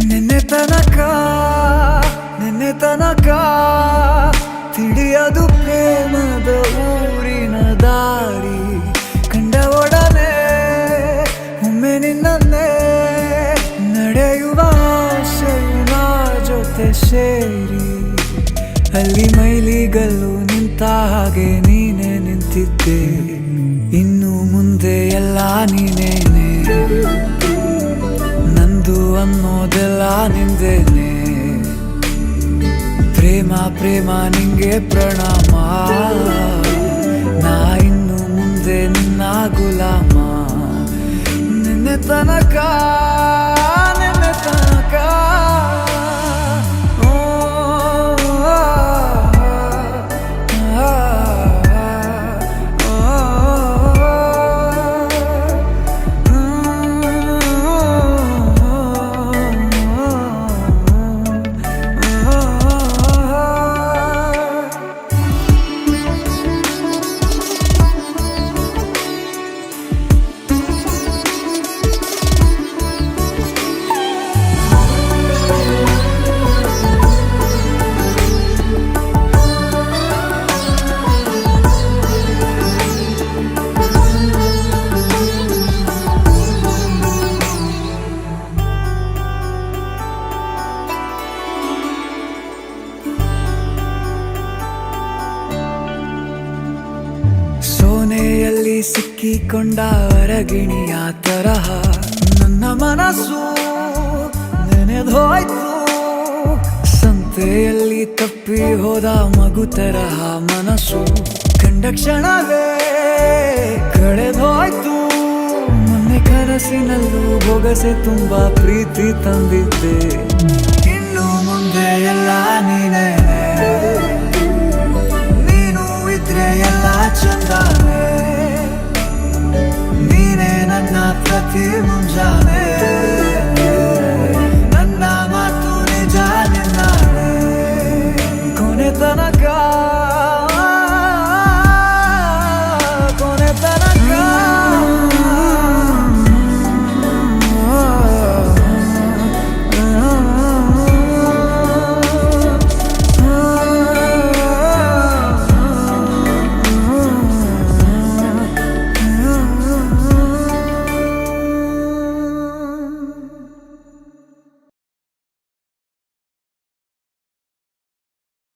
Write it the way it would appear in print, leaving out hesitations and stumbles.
ನಿನ್ನೆ ತನಕ ತಿಳಿಯದು ಪ್ರೇಮದ ಊರಿನ ದಾರಿ. ಕಂಡ ಒಡನೆ ಒಮ್ಮೆ ನಿನ್ನೇ ನಡೆಯುವ ಆಸೆಯ ಜೊತೆ ಸೇರಿ, ಅಲ್ಲಿ ಮೈಲಿಗಲ್ಲು ನಿಂತ ಹಾಗೆ ನೀನೆ ನಿಂತಿದ್ದೆ. ಇನ್ನು ಮುಂದೆ ಎಲ್ಲ ನೀನೇನೆ, ನಂದು ಅನ್ನೋದೆಲ್ಲ ನಿಂದೇನೆ. ಪ್ರೇಮ ಪ್ರೇಮ ನಿಂಗೆ ಪ್ರಣಾಮ, ನಾ ಇನ್ನು ಮುಂದೆ ನಿನ್ನ ಗುಲಾಮ. ನಿನ್ನೆ ತನಕ ಸೋನೆಯಲ್ಲಿ ಸಿಕ್ಕಿಕೊಂಡ ಅರಗಿಣಿಯ ತರಹ ನನ್ನ ಮನಸ್ಸು ನೆನೆದೋಯ್ತು. ಸಂತೆಯಲ್ಲಿ ತಪ್ಪಿ ಹೋದ ಮಗು ತರಹ ಮನಸ್ಸು ಕಂಡ ಕ್ಷಣವೇ ಕಳೆದೋಯ್ತು. ಮೊನ್ನೆ ಕನಸಿನಲ್ಲೂ ಬೊಗಸೆ ತುಂಬಾ ಪ್ರೀತಿ ತಂದಿದ್ದೆ. ಇನ್ನು ಮುಂದೆ ಎಲ್ಲ ನೀನೇ